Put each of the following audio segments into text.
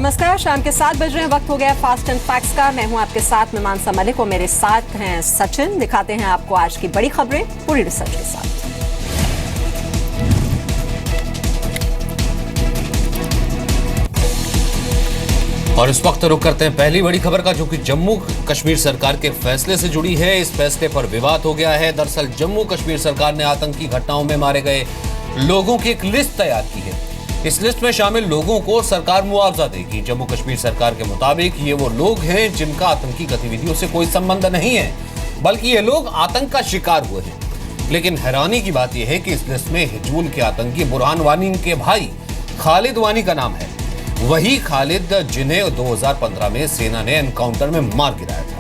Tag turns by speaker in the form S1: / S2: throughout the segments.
S1: नमस्कार, शाम के 7 बज रहे हैं, वक्त हो गया फास्ट एंड फैक्ट्स का। मैं हूं आपके साथ मीमांसा मलिक और मेरे साथ हैं सचिन। दिखाते हैं आपको आज की बड़ी खबरें पूरी रिसर्च के साथ।
S2: और इस वक्त रुक करते हैं पहली बड़ी खबर का, जो कि जम्मू कश्मीर सरकार के फैसले से जुड़ी है। इस फैसले पर विवाद हो गया है। दरअसल जम्मू कश्मीर सरकार ने आतंकी घटनाओं में मारे गए लोगों की एक लिस्ट तैयार की है। इस लिस्ट में शामिल लोगों को सरकार मुआवजा देगी। जम्मू कश्मीर सरकार के मुताबिक ये वो लोग हैं जिनका आतंकी गतिविधियों से कोई संबंध नहीं है, बल्कि ये लोग आतंक का शिकार हुए हैं। लेकिन हैरानी की बात यह है कि इस लिस्ट में हिजबुल के आतंकी बुरहान वानी के भाई खालिद वानी का नाम है। वही खालिद जिन्हें 2015 में सेना ने एनकाउंटर में मार गिराया था।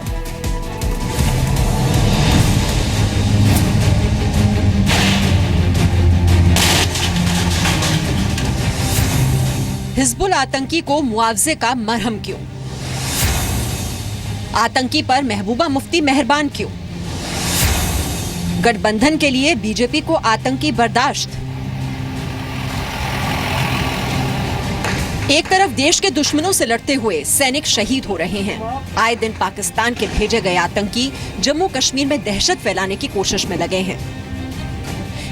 S1: हिजबुल आतंकी को मुआवजे का मरहम क्यों? आतंकी पर महबूबा मुफ्ती मेहरबान क्यों? गठबंधन के लिए बीजेपी को आतंकी बर्दाश्त। एक तरफ देश के दुश्मनों से लड़ते हुए सैनिक शहीद हो रहे हैं। आए दिन पाकिस्तान के भेजे गए आतंकी जम्मू कश्मीर में दहशत फैलाने की कोशिश में लगे हैं।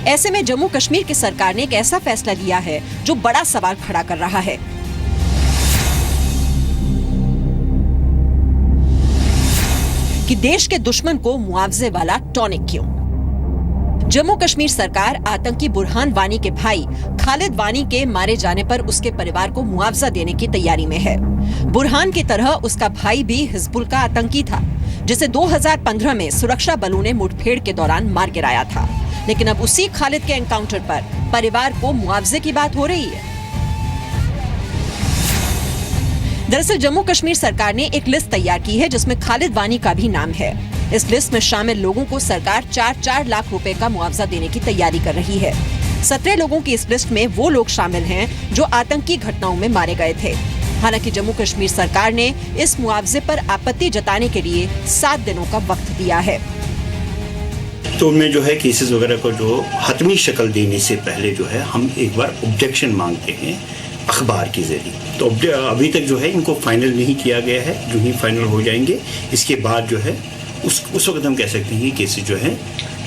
S1: ऐसे में जम्मू कश्मीर की सरकार ने एक ऐसा फैसला लिया है जो बड़ा सवाल खड़ा कर रहा है कि देश के दुश्मन को मुआवजे वाला टॉनिक क्यों? जम्मू कश्मीर सरकार आतंकी बुरहान वानी के भाई खालिद वानी के मारे जाने पर उसके परिवार को मुआवजा देने की तैयारी में है। बुरहान की तरह उसका भाई भी हिजबुल का आतंकी था, जिसे 2015 में सुरक्षा बलों ने मुठभेड़ के दौरान मार गिराया था। लेकिन अब उसी खालिद के एनकाउंटर पर परिवार को मुआवजे की बात हो रही है। दरअसल जम्मू कश्मीर सरकार ने एक लिस्ट तैयार की है जिसमें खालिद वानी का भी नाम है। इस लिस्ट में शामिल लोगों को सरकार 4-4 लाख रुपए का मुआवजा देने की तैयारी कर रही है। 17 लोगों की इस लिस्ट में वो लोग शामिल हैं जो आतंकी घटनाओं में मारे गए थे। हालांकि जम्मू कश्मीर सरकार ने इस मुआवजे पर आपत्ति जताने के लिए 7 दिनों का वक्त दिया है।
S3: तो उनमें जो है केसेस वगैरह को जो हतमी शक्ल देने से पहले जो है हम एक बार ऑब्जेक्शन मांगते हैं अखबार के जरिए। तो अभी तक जो है इनको फाइनल नहीं किया गया है। जो ही फाइनल हो जाएंगे इसके बाद जो है उस वक्त हम कह सकते हैं कि केसेस जो है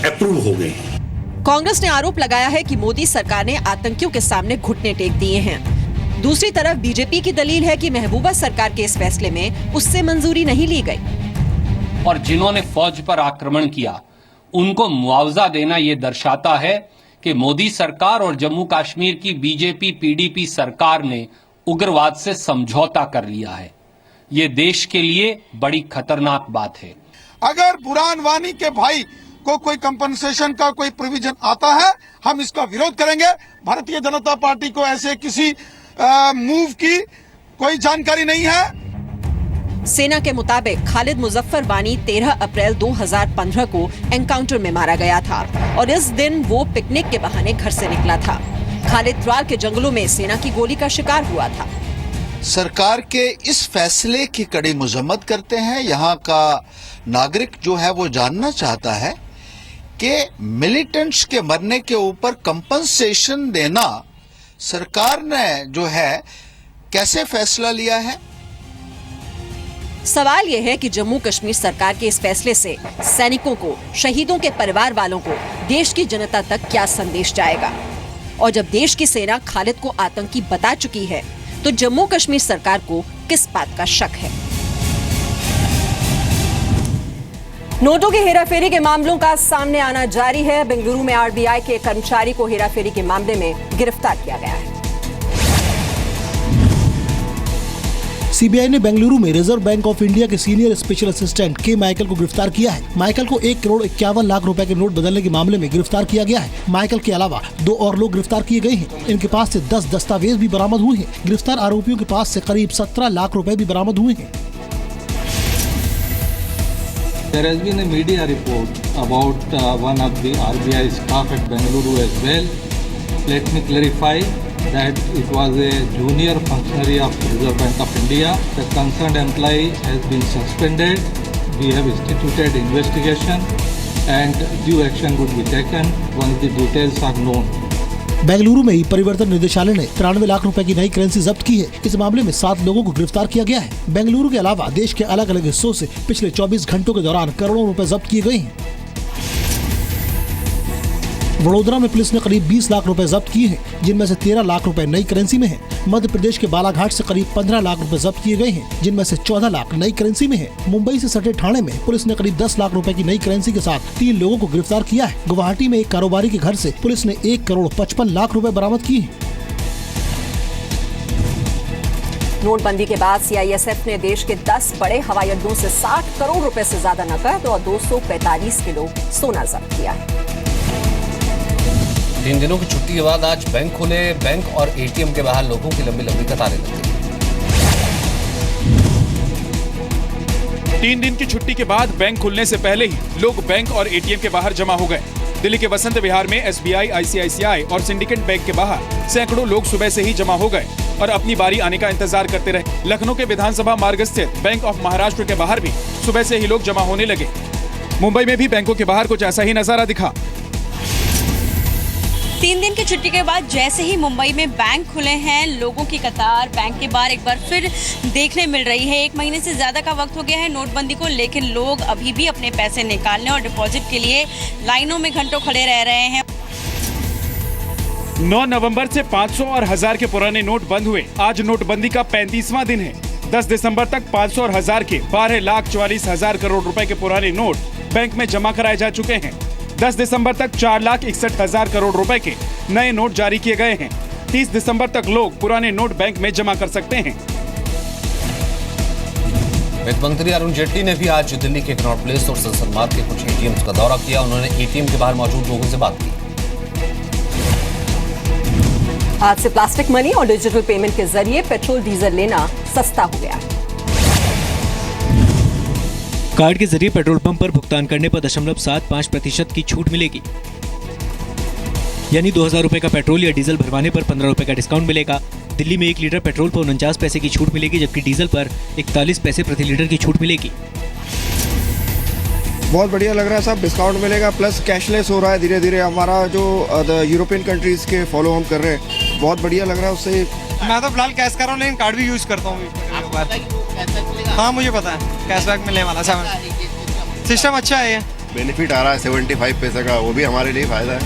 S3: अप्रूव हो गए हैं।
S1: कांग्रेस ने आरोप लगाया है कि मोदी सरकार ने आतंकियों के सामने घुटने टेक दिए हैं। दूसरी तरफ बीजेपी की दलील है कि महबूबा सरकार के इस फैसले में उससे मंजूरी नहीं ली गई।
S4: और जिन्होंने फौज पर आक्रमण किया उनको मुआवजा देना ये दर्शाता है कि मोदी सरकार और जम्मू कश्मीर की बीजेपी पीडीपी सरकार ने उग्रवाद से समझौता कर लिया है। ये देश के लिए बड़ी खतरनाक बात है।
S5: अगर बुरहान वानी के भाई को कोई कंपनसेशन का कोई प्रोविजन आता है, हम इसका विरोध करेंगे। भारतीय जनता पार्टी को ऐसे किसी मूव की कोई जानकारी नहीं है।
S1: सेना के मुताबिक खालिद मुजफ्फर वानी 13 अप्रैल 2015 को एनकाउंटर में मारा गया था और इस दिन वो पिकनिक के बहाने घर से निकला था। खालिद त्राल के जंगलों में सेना की गोली का शिकार हुआ था।
S6: सरकार के इस फैसले की कड़ी मजम्मत करते हैं। यहाँ का नागरिक जो है वो जानना चाहता है कि मिलिटेंट्स के मरने के ऊपर कंपनसेशन देना सरकार ने जो है कैसे फैसला लिया है।
S1: सवाल यह है कि जम्मू कश्मीर सरकार के इस फैसले से सैनिकों को, शहीदों के परिवार वालों को, देश की जनता तक क्या संदेश जाएगा? और जब देश की सेना खालिद को आतंकी बता चुकी है तो जम्मू कश्मीर सरकार को किस बात का शक है? नोटों की हेराफेरी के मामलों का सामने आना जारी है। बेंगलुरु में आरबीआई के कर्मचारी को हेराफेरी के मामले में गिरफ्तार किया गया है।
S7: सीबीआई ने बेंगलुरु में रिजर्व बैंक ऑफ इंडिया के सीनियर स्पेशल असिस्टेंट के माइकल को गिरफ्तार किया है। माइकल को 1,51,00,000 रुपए के नोट बदलने के मामले में गिरफ्तार किया गया है। माइकल के अलावा 2 और लोग गिरफ्तार किए गए हैं। इनके पास से 10 दस्तावेज भी बरामद हुए हैं। गिरफ्तार आरोपियों के पास से करीब 17 लाख रुपए भी बरामद हुए हैं।
S8: There has been a media report about one of the RBI staff at Bengaluru as well. Let me clarify that it was a junior functionary of Reserve Bank of India. The concerned employee has been suspended. We have instituted investigation and due action would be taken once the details are known.
S7: Bengaluru में ही परिवर्तन निदेशालय ने 93 लाख रुपए की नई currency जब्त की है। इस मामले में 7 लोगों को गिरफ्तार किया गया है। बेंगलुरु के अलावा देश के अलग अलग हिस्सों से पिछले 24 घंटों के दौरान करोड़ों रुपए जब्त किए गए हैं। वडोदरा में पुलिस ने करीब 20 लाख रुपए जब्त किए हैं, जिनमें से 13 लाख रुपए नई करेंसी में हैं। मध्य प्रदेश के बालाघाट से करीब 15 लाख रुपए जब्त किए गए हैं, जिनमें से 14 लाख नई करेंसी में हैं। मुंबई से सटे ठाणे में पुलिस ने करीब 10 लाख रुपए की नई करेंसी के साथ 3 लोगों को गिरफ्तार किया है। गुवाहाटी में एक कारोबारी के घर से पुलिस ने 1 करोड़ 55 लाख रुपए बरामद किए हैं।
S1: नोटबंदी के बाद सीआईएसएफ ने देश के 10 बड़े हवाई अड्डों से 60 करोड़ रुपए से ज्यादा नकद और 245 किलो सोना जब्त किया है।
S2: 3 दिनों की छुट्टी के बाद आज बैंक खुले। बैंक और एटीएम के बाहर लोगों की लंबी लंबी कतारें लग गई।
S9: 3 दिन की छुट्टी के बाद बैंक खुलने से पहले ही लोग बैंक और एटीएम के बाहर जमा हो गए। दिल्ली के वसंत विहार में एसबीआई, आईसीआईसीआई और सिंडिकेट बैंक के बाहर सैकड़ों लोग सुबह से ही जमा हो गए और अपनी बारी आने का इंतजार करते रहे। लखनऊ के विधानसभा मार्ग स्थित बैंक ऑफ महाराष्ट्र के बाहर भी सुबह से ही लोग जमा होने लगे। मुंबई में भी बैंकों के बाहर कुछ ऐसा ही नजारा दिखा।
S10: 3 दिन की छुट्टी के बाद जैसे ही मुंबई में बैंक खुले हैं, लोगों की कतार बैंक के बाहर एक बार फिर देखने मिल रही है। 1 महीने से ज्यादा का वक्त हो गया है नोटबंदी को, लेकिन लोग अभी भी अपने पैसे निकालने और डिपॉजिट के लिए लाइनों में घंटों खड़े रह रहे हैं।
S9: 9 नवंबर से 500 और 1000 के पुराने नोट बंद हुए। आज नोटबंदी का 35वां दिन है। 10 दिसंबर तक 500 और 1000 के 12,44,000 करोड़ रुपए के पुराने नोट बैंक में जमा कराए जा चुके हैं। 10 दिसंबर तक 4,61,000 करोड़ रुपए के नए नोट जारी किए गए हैं। 30 दिसंबर तक लोग पुराने नोट बैंक में जमा कर सकते हैं।
S2: वित्त मंत्री अरुण जेटली ने भी आज दिल्ली के कनॉट प्लेस और संसद मार्ग के कुछ एटीएम्स का दौरा किया। उन्होंने एटीएम के बाहर मौजूद लोगों से बात की।
S1: आज से प्लास्टिक मनी और डिजिटल पेमेंट के जरिए पेट्रोल डीजल लेना सस्ता हो गया।
S11: कार्ड के जरिए पेट्रोल पंप पर भुगतान करने पर 0.75% की छूट मिलेगी, यानी 2000 रुपए का पेट्रोल या डीजल भरवाने पर 15 रुपए का डिस्काउंट मिलेगा। दिल्ली में 1 लीटर पेट्रोल पर 49 पैसे की छूट मिलेगी, जबकि डीजल पर 41 पैसे प्रति लीटर की छूट मिलेगी।
S12: बहुत बढ़िया लग रहा है साहब, डिस्काउंट मिलेगा, प्लस कैशलेस हो रहा है धीरे धीरे। हमारा जो यूरोपियन कंट्रीज के फॉलो हम कर रहे हैं, बहुत बढ़िया लग रहा है उससे।
S13: मैं तो फिलहाल कैश कर रहा हूँ, लेकिन कार्ड भी यूज करता हूँ। हाँ मुझे पता है कैशबैक मिलने वाला है। सिस्टम अच्छा है, ये
S14: बेनिफिट आ रहा है 75 पैसे का, वो भी हमारे लिए फायदा है,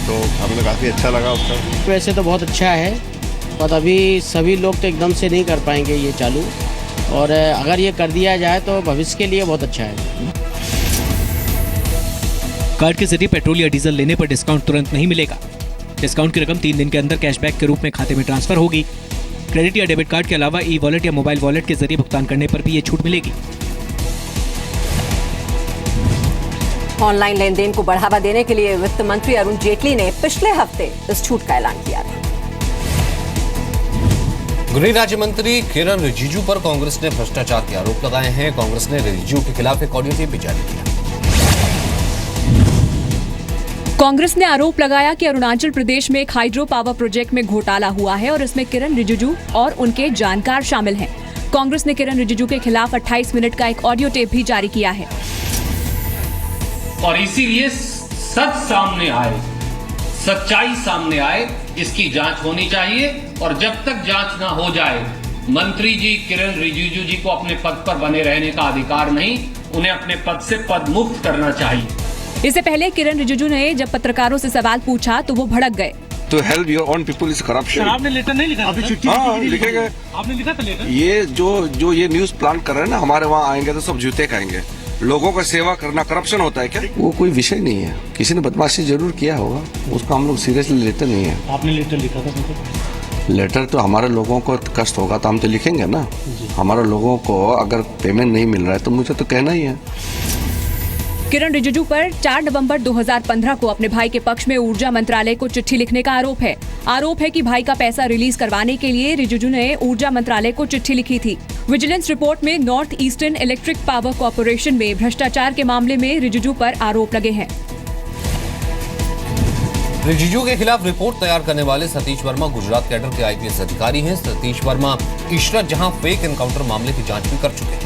S14: तो हमें काफ़ी अच्छा लगा उसका।
S15: वैसे तो बहुत अच्छा है, पर अभी सभी लोग तो एकदम से नहीं कर पाएंगे ये चालू, और अगर ये कर दिया जाए तो भविष्य के लिए बहुत अच्छा है।
S11: कार्ड के जरिए पेट्रोल या डीजल लेने पर डिस्काउंट तुरंत नहीं मिलेगा। डिस्काउंट की रकम 3 दिन के अंदर कैशबैक के रूप में खाते में ट्रांसफर होगी। क्रेडिट या डेबिट कार्ड के अलावा ई वॉलेट या मोबाइल वॉलेट के जरिए भुगतान करने पर भी ये छूट मिलेगी।
S1: ऑनलाइन लेन देन को बढ़ावा देने के लिए वित्त मंत्री अरुण जेटली ने पिछले हफ्ते इस छूट का ऐलान किया था।
S2: गृह राज्य मंत्री किरण रिजिजू पर कांग्रेस ने भ्रष्टाचार के आरोप लगाए हैं। कांग्रेस ने रिजिजू के खिलाफ एक ऑडियो टेप भी जारी किया।
S16: कांग्रेस ने आरोप लगाया कि अरुणाचल प्रदेश में एक हाइड्रो पावर प्रोजेक्ट में घोटाला हुआ है और इसमें किरण रिजिजू और उनके जानकार शामिल हैं। कांग्रेस ने किरण रिजिजू के खिलाफ 28 मिनट का एक ऑडियो टेप भी जारी किया है।
S4: और इसीलिए सच सामने आए, सच्चाई सामने आए, इसकी जांच होनी चाहिए। और जब तक जांच ना हो जाए, मंत्री जी किरण रिजिजू जी को अपने पद पर बने रहने का अधिकार नहीं, उन्हें अपने पद से पद मुक्त करना चाहिए।
S16: इससे पहले किरण रिजिजू ने जब पत्रकारों से सवाल पूछा तो वो भड़क गए।
S14: To help your own people is corruption.
S13: आपने लेटर नहीं लिखा? अभी छुट्टी
S14: लिखेंगे।
S13: आपने लिखा था लेटर?
S14: ये जो ये न्यूज प्लान कर रहे हैं ना, हमारे वहाँ आएंगे तो सब जूते खाएंगे। लोगों का सेवा करना करप्शन होता है क्या? वो कोई विषय नहीं है। किसी ने बदमाशी जरूर किया होगा, उसको हम लोग सीरियसली लेते नहीं है।
S13: आपने लेटर लिखा था?
S14: लेटर तो हमारे लोगों को कष्ट होगा तो हम तो लिखेंगे ना। हमारे लोगों को अगर पेमेंट नहीं मिल रहा है तो मुझे तो कहना ही है।
S16: किरण रिजिजू पर 4 नवंबर 2015 को अपने भाई के पक्ष में ऊर्जा मंत्रालय को चिट्ठी लिखने का आरोप है। आरोप है कि भाई का पैसा रिलीज करवाने के लिए रिजिजू ने ऊर्जा मंत्रालय को चिट्ठी लिखी थी। विजिलेंस रिपोर्ट में north eastern electric power corporation में भ्रष्टाचार के मामले में रिजिजू पर आरोप लगे हैं।
S2: रिजिजू के खिलाफ रिपोर्ट तैयार करने वाले सतीश वर्मा गुजरात कैडर के आईपीएस अधिकारी हैं। सतीश वर्मा इशरत जहां फेक एनकाउंटर मामले की जांच भी कर चुके हैं।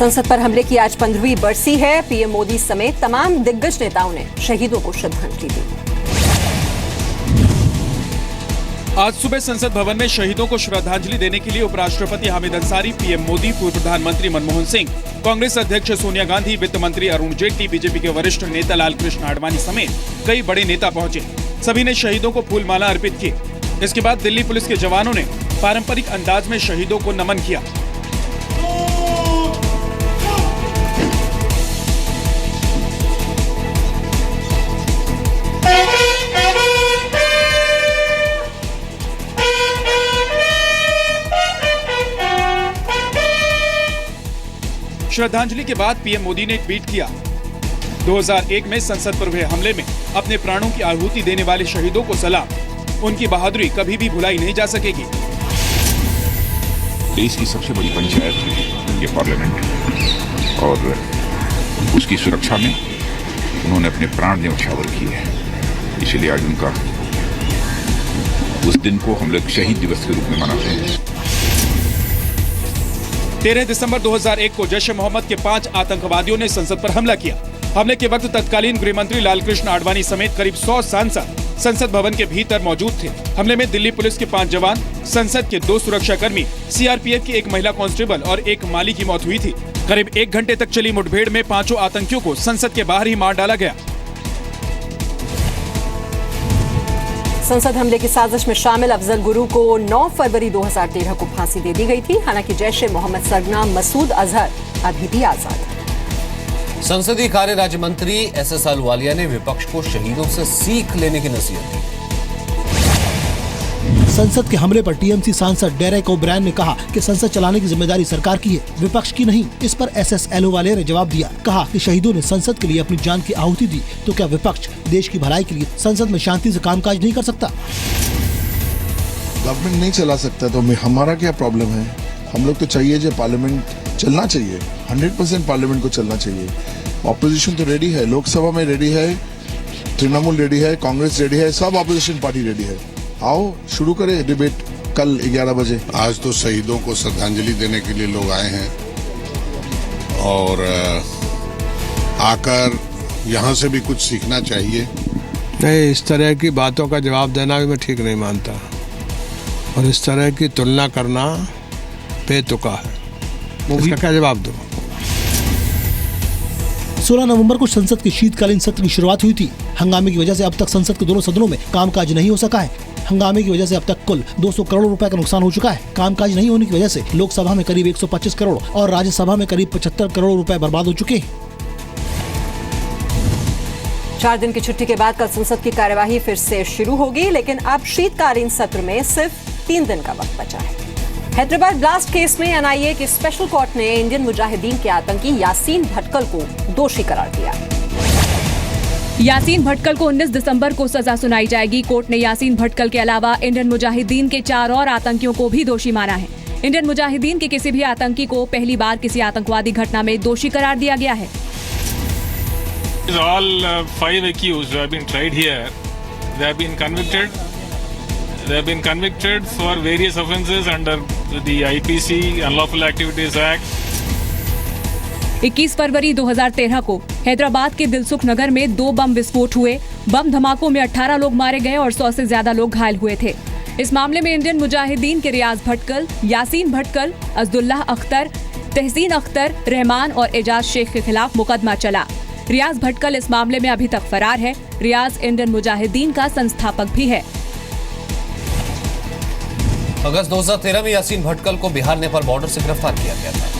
S1: संसद पर हमले की आज 15वीं बरसी है। पीएम मोदी समेत तमाम दिग्गज नेताओं ने शहीदों को श्रद्धांजलि दी।
S9: आज सुबह संसद भवन में शहीदों को श्रद्धांजलि देने के लिए उपराष्ट्रपति हामिद अंसारी, पीएम मोदी, पूर्व प्रधानमंत्री मनमोहन सिंह, कांग्रेस अध्यक्ष सोनिया गांधी, वित्त मंत्री अरुण जेटली, बीजेपी के वरिष्ठ नेता लालकृष्ण आडवाणी समेत कई बड़े नेता पहुंचे। सभी ने शहीदों को फूलमाला अर्पित की। इसके बाद दिल्ली पुलिस के जवानों ने पारंपरिक अंदाज में शहीदों को नमन किया। श्रद्धांजलि के बाद पीएम मोदी ने ट्वीट किया, 2001 में संसद पर हुए हमले में अपने प्राणों की आहुति देने वाले शहीदों को सलाम। उनकी बहादुरी कभी भी भुलाई नहीं जा सकेगी।
S17: देश की सबसे बड़ी पंचायत है ये पार्लियामेंट, और उसकी सुरक्षा में उन्होंने अपने प्राण न्यौछावर किए हैं। इसलिए आज उनका उस दिन को हम लोग शहीद दिवस के रूप में मनाते हैं।
S9: 13 दिसंबर 2001 को जैश ए मोहम्मद के 5 आतंकवादियों ने संसद पर हमला किया। हमले के वक्त तत्कालीन गृह मंत्री लालकृष्ण आडवाणी समेत करीब 100 सांसद संसद भवन के भीतर मौजूद थे। हमले में दिल्ली पुलिस के 5 जवान, संसद के 2 सुरक्षाकर्मी, सीआरपीएफ की 1 महिला कांस्टेबल और 1 माली की मौत हुई थी। करीब 1 घंटे तक चली मुठभेड़ में 5 आतंकियों को संसद के बाहर ही मार डाला गया।
S1: संसद हमले की साजिश में शामिल अफजल गुरु को 9 फरवरी 2013 को फांसी दे दी गई थी। हालांकि जैश ए मोहम्मद सरगना मसूद अजहर अभी भी आजाद है।
S2: संसदीय कार्य राज्य मंत्री एसएस अहलुवालिया ने विपक्ष को शहीदों से सीख लेने की नसीहत दी।
S7: संसद के हमले पर टीएमसी सांसद डेरेक ओब्रायन ने कहा कि संसद चलाने की जिम्मेदारी सरकार की है, विपक्ष की नहीं। इस पर एसएस अहलुवालिया ने जवाब दिया, कहा कि शहीदों ने संसद के लिए अपनी जान की आहुति दी, तो क्या विपक्ष देश की भलाई के लिए संसद में शांति से कामकाज नहीं कर सकता?
S18: गवर्नमेंट नहीं चला सकता तो हमारा क्या प्रॉब्लम है? हम लोग तो चाहिए जो पार्लियामेंट चलना चाहिए, 100% पार्लियामेंट को चलना चाहिए। ऑपोजिशन तो रेडी है, लोकसभा में रेडी है, तृणमूल रेडी है, कांग्रेस रेडी है, सब ऑपोजिशन पार्टी रेडी है। आओ शुरू करें डिबेट कल 11 बजे।
S19: आज तो शहीदों को श्रद्धांजलि देने के लिए लोग आए हैं और आकर यहाँ से भी कुछ सीखना चाहिए।
S20: नहीं, इस तरह की बातों का जवाब देना भी मैं ठीक नहीं मानता, और इस तरह की तुलना करना बेतुका है। इसका क्या जवाब दो?
S7: 16 नवंबर को संसद के शीतकालीन सत्र की शुरुआत हुई थी। हंगामे की वजह से अब तक संसद के दोनों सदनों में कामकाज नहीं हो सका है। हंगामे की वजह से अब तक कुल 200 करोड़ रुपए का नुकसान हो चुका है। कामकाज नहीं होने की वजह से लोकसभा में करीब 125 करोड़ और राज्यसभा में करीब 75 करोड़ रुपए बर्बाद हो चुके हैं।
S1: 4 दिन की छुट्टी के बाद कल संसद की कार्यवाही फिर से शुरू होगी, लेकिन अब शीतकालीन सत्र में सिर्फ 3 दिन का वक्त बचा है। हैदराबाद ब्लास्ट केस में एनआईए की स्पेशल कोर्ट ने इंडियन मुजाहिदीन के आतंकी यासीन भटकल को दोषी करार दिया।
S16: यासीन भटकल को 19 दिसंबर को सजा सुनाई जाएगी। कोर्ट ने यासीन भटकल के अलावा इंडियन मुजाहिदीन के 4 और आतंकियों को भी दोषी माना है। इंडियन मुजाहिदीन के किसी भी आतंकी को पहली बार किसी आतंकवादी घटना में दोषी करार दिया गया है।
S21: All 5 accused who have been tried here, they have been convicted. They have been convicted for various offences under the IPC Unlawful Activities Act.
S16: 21 फरवरी 2013 को हैदराबाद के दिलसुख नगर में 2 बम विस्फोट हुए। बम धमाकों में 18 लोग मारे गए और 100 से ज्यादा लोग घायल हुए थे। इस मामले में इंडियन मुजाहिदीन के रियाज भटकल, यासीन भटकल, अब्दुल्लाह अख्तर, तहसीन अख्तर, रहमान और एजाज शेख के खिलाफ मुकदमा चला। रियाज भटकल इस मामले में अभी तक फरार है। रियाज इंडियन मुजाहिदीन का संस्थापक भी है।
S2: अगस्त 2013 में यासीन भटकल को बिहार नेपाल बॉर्डर से गिरफ्तार किया गया था।